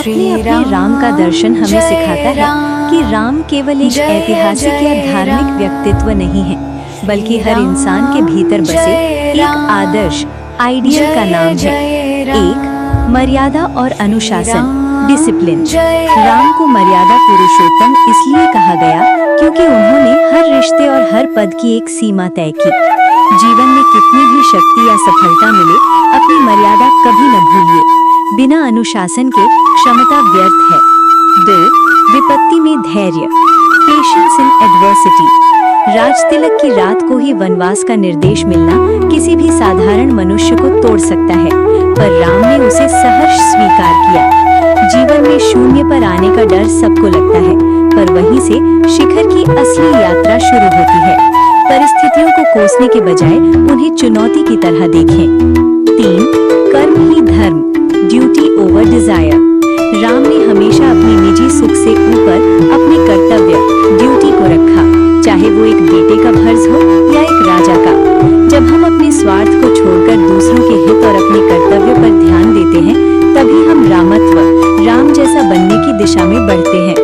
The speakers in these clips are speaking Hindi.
अपने अपने राम का दर्शन हमें सिखाता है कि राम केवल एक ऐतिहासिक या धार्मिक व्यक्तित्व नहीं है, बल्कि हर इंसान के भीतर बसे एक आदर्श आइडियल का नाम है। एक, मर्यादा और अनुशासन, डिसिप्लिन। राम को मर्यादा पुरुषोत्तम इसलिए कहा गया क्योंकि उन्होंने हर रिश्ते और हर पद की एक सीमा तय की। जीवन में कितनी भी शक्ति या सफलता मिले, अपनी मर्यादा कभी न भूलिए। बिना अनुशासन के क्षमता व्यर्थ है। 2, विपत्ति में धैर्य, पेशेंस इन एडवर्सिटी। राज तिलक की रात को ही वनवास का निर्देश मिलना किसी भी साधारण मनुष्य को तोड़ सकता है, पर राम ने उसे सहर्ष स्वीकार किया। जीवन में शून्य पर आने का डर सबको लगता है, पर वहीं से शिखर की असली यात्रा शुरू होती है। परिस्थितियों को कोसने के बजाय उन्हें चुनौती की तरह देखें। 3, कर्म ही धर्म, ड्यूटी ओवर डिजायर। राम ने हमेशा अपनी निजी सुख से ऊपर अपने कर्तव्य, ड्यूटी को रखा, चाहे वो एक बेटे का फर्ज हो या एक राजा का। जब हम अपने स्वार्थ को छोड़कर दूसरों के हित और अपने कर्तव्य पर ध्यान देते हैं, तभी हम रामत्व, राम जैसा बनने की दिशा में बढ़ते हैं।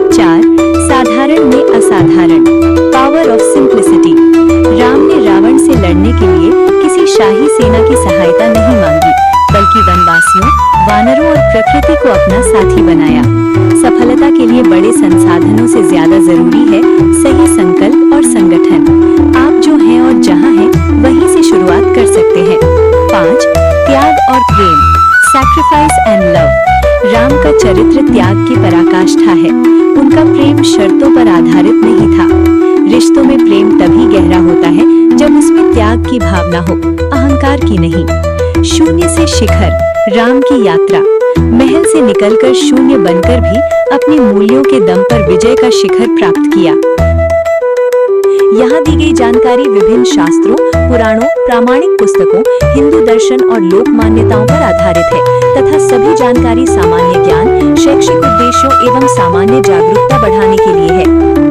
4, साधारण में असाधारण, पावर ऑफ सिंप्लिसिटी। राम ने रावण से लड़ने के लिए किसी शाही सेना की सहायता नहीं मांगी, बल्कि वनवासियों, वानरों और प्रकृति को अपना साथी बनाया। सफलता के लिए बड़े संसाधनों से ज्यादा जरूरी है सही संकल्प और संगठन। आप जो हैं और जहां हैं, वहीं से शुरुआत कर सकते हैं। 5, त्याग और प्रेम, सैक्रिफाइस एंड लव। राम का चरित्र त्याग की पराकाष्ठा है। उनका प्रेम शर्तों पर आधारित नहीं था। रिश्तों में प्रेम तभी गहरा होता है जब उसमें त्याग की भावना हो, अहंकार की नहीं। शून्य से शिखर, राम की यात्रा। महल से निकलकर शून्य बनकर भी अपने मूल्यों के दम पर विजय का शिखर प्राप्त किया। यहाँ दी गई जानकारी विभिन्न शास्त्रों, पुराणों, प्रामाणिक पुस्तकों, हिंदू दर्शन और लोक मान्यताओं पर आधारित है तथा सभी जानकारी सामान्य ज्ञान, शैक्षिक उद्देश्यों एवं सामान्य जागरूकता बढ़ाने के लिए है।